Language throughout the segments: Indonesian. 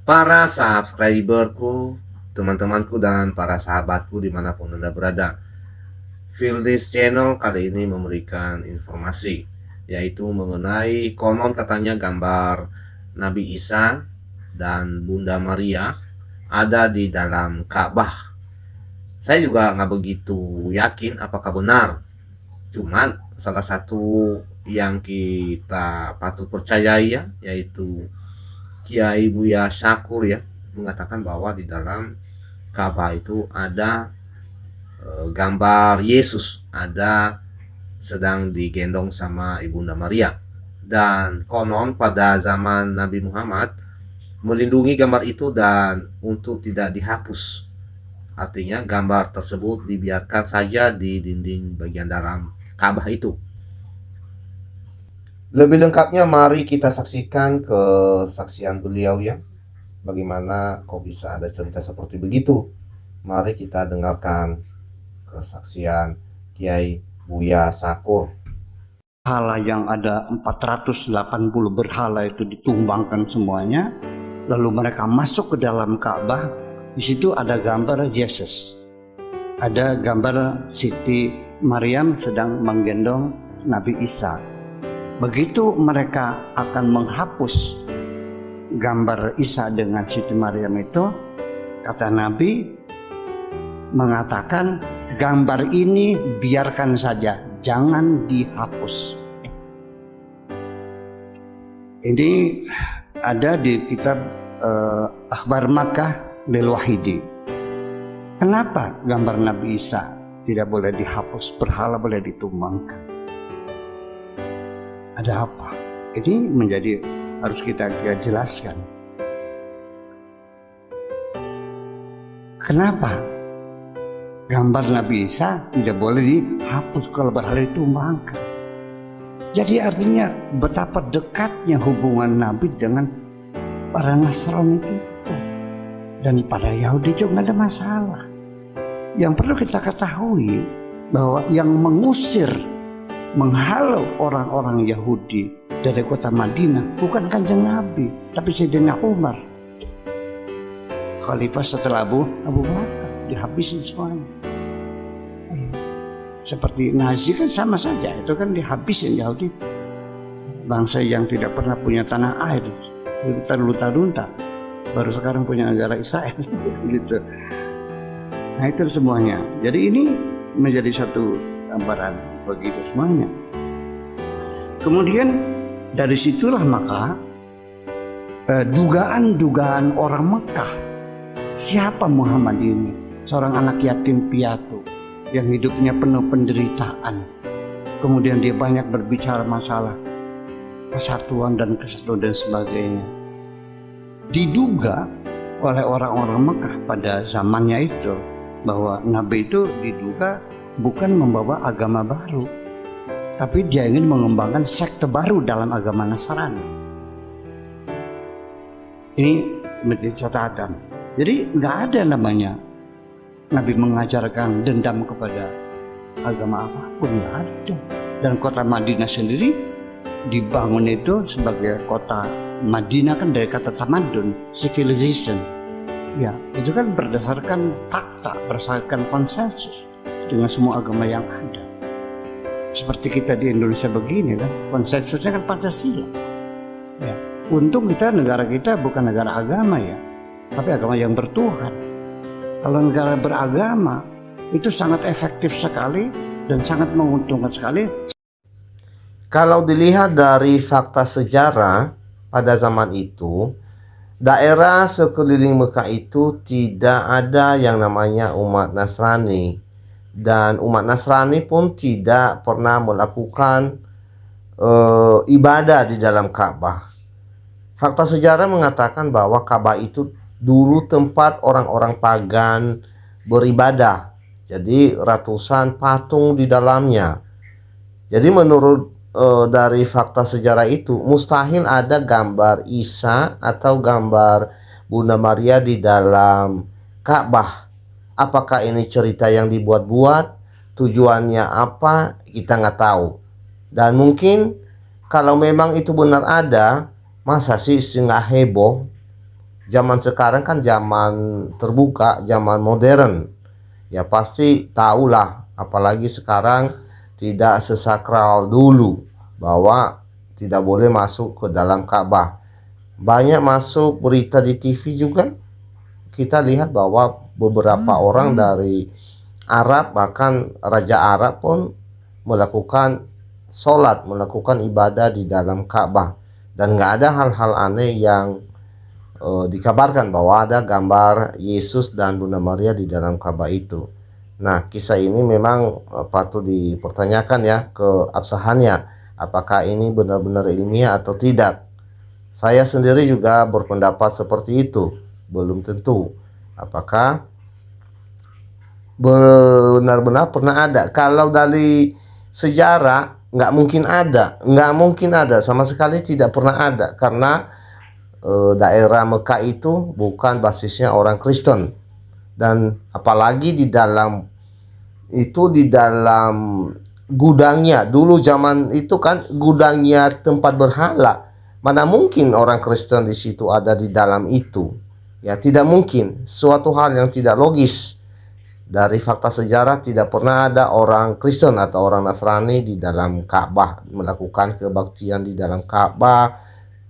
Para subscriberku, teman-temanku, dan para sahabatku dimanapun Anda berada. Fieldis Channel kali ini memberikan informasi, yaitu mengenai konon katanya gambar Nabi Isa dan Bunda Maria ada di dalam Ka'bah. Saya juga nggak begitu yakin apakah benar. Cuman salah satu yang kita patut percayai ya, yaitu Kiai Buya Syakur ya, mengatakan bahwa di dalam Ka'bah itu ada gambar Yesus, ada sedang digendong sama Ibunda Maria. Dan konon pada zaman Nabi Muhammad melindungi gambar itu dan untuk tidak dihapus. Artinya gambar tersebut dibiarkan saja di dinding bagian dalam Ka'bah itu. Lebih lengkapnya mari kita saksikan kesaksian beliau ya. Bagaimana kok bisa ada cerita seperti begitu? Mari kita dengarkan kesaksian Kiai Buya Syakur. Berhala yang ada 480 berhala itu ditumbangkan semuanya, lalu mereka masuk ke dalam Ka'bah. Di situ ada gambar Yesus, ada gambar Siti Maryam sedang menggendong Nabi Isa. Begitu mereka akan menghapus gambar Isa dengan Siti Maryam itu, kata Nabi mengatakan, gambar ini biarkan saja, jangan dihapus. Ini ada di kitab Akhbar Makkah lil Wahidi. Kenapa gambar Nabi Isa tidak boleh dihapus, berhala boleh ditumbangkan? Ada apa? Ini menjadi harus kita jelaskan. Kenapa gambar Nabi Isa tidak boleh dihapus kalau berhala ditumbangkan? Jadi artinya betapa dekatnya hubungan Nabi dengan para Nasrani itu. Dan pada Yahudi juga nggak ada masalah. Yang perlu kita ketahui bahwa yang menghalau orang-orang Yahudi dari kota Madinah bukan Kanjeng Nabi, tapi Sayyidina Umar. Khalifah setelah Abu Bakar, dihabisin semuanya. Seperti Nazi kan sama saja, itu kan dihabisin Yahudi itu. Bangsa yang tidak pernah punya tanah air, lunta-lunta, baru sekarang punya negara Israel gitu. Nah itu semuanya. Jadi ini menjadi satu gambaran begitu semuanya. Kemudian dari situlah maka dugaan-dugaan orang Mekah, siapa Muhammad ini? Seorang anak yatim piatu yang hidupnya penuh penderitaan. Kemudian dia banyak berbicara masalah kesatuan dan kesatuan dan sebagainya. Diduga oleh orang-orang Mekah pada zamannya itu bahwa Nabi itu diduga bukan membawa agama baru, tapi dia ingin mengembangkan sekte baru dalam agama Nasrani. Ini menjadi catatan. Jadi nggak ada namanya Nabi mengajarkan dendam kepada agama apapun, nggak ada. Dan kota Madinah sendiri dibangun itu sebagai kota Madinah kan dari kata tamadun, civilization. Ya, itu kan berdasarkan fakta, berdasarkan konsensus dengan semua agama yang ada. Seperti kita di Indonesia begini kan, konsensusnya kan Pancasila. Ya, untung negara kita bukan negara agama ya, tapi agama yang bertuhan. Kalau negara beragama itu sangat efektif sekali dan sangat menguntungkan sekali. Kalau dilihat dari fakta sejarah pada zaman itu, daerah sekeliling Mekah itu tidak ada yang namanya umat Nasrani. Dan umat Nasrani pun tidak pernah melakukan ibadah di dalam Ka'bah. Fakta sejarah mengatakan bahwa Ka'bah itu dulu tempat orang-orang pagan beribadah. Jadi ratusan patung di dalamnya. Jadi menurut dari fakta sejarah itu mustahil ada gambar Isa atau gambar Bunda Maria di dalam Ka'bah. Apakah ini cerita yang dibuat-buat? Tujuannya apa? Kita nggak tahu. Dan mungkin kalau memang itu benar ada, masa sih nggak heboh Zaman sekarang kan zaman terbuka, zaman modern. Ya pasti tahulah, apalagi sekarang tidak sesakral dulu bahwa tidak boleh masuk ke dalam Ka'bah. Banyak masuk berita di TV juga, kita lihat bahwa beberapa orang dari Arab, bahkan Raja Arab pun melakukan sholat, melakukan ibadah di dalam Ka'bah. Dan nggak ada hal-hal aneh yang dikabarkan bahwa ada gambar Yesus dan Bunda Maria di dalam Ka'bah itu. Nah, kisah ini memang patut dipertanyakan ya keabsahannya. Apakah ini benar-benar ilmiah atau tidak? Saya sendiri juga berpendapat seperti itu. Belum tentu. Apakah benar-benar pernah ada? Kalau dari sejarah nggak mungkin ada, sama sekali tidak pernah ada, karena daerah Mekah itu bukan basisnya orang Kristen, dan apalagi di dalam gudangnya dulu zaman itu kan gudangnya tempat berhala, mana mungkin orang Kristen di situ ada di dalam itu, ya tidak mungkin, suatu hal yang tidak logis. Dari fakta sejarah tidak pernah ada orang Kristen atau orang Nasrani di dalam Ka'bah melakukan kebaktian di dalam Ka'bah,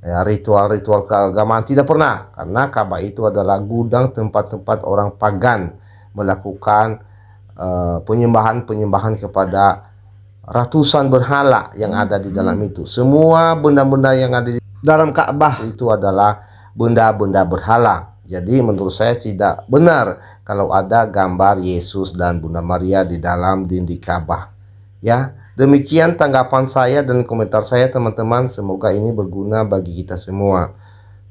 ya, ritual-ritual keagamaan tidak pernah, karena Ka'bah itu adalah gudang tempat-tempat orang pagan melakukan penyembahan kepada ratusan berhala yang ada di dalam itu. Semua benda-benda yang ada di dalam Ka'bah itu adalah benda-benda berhala. Jadi menurut saya tidak benar kalau ada gambar Yesus dan Bunda Maria di dalam dinding Ka'bah. Ya, demikian tanggapan saya dan komentar saya, teman-teman. Semoga ini berguna bagi kita semua.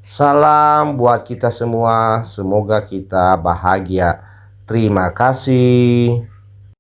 Salam buat kita semua. Semoga kita bahagia. Terima kasih.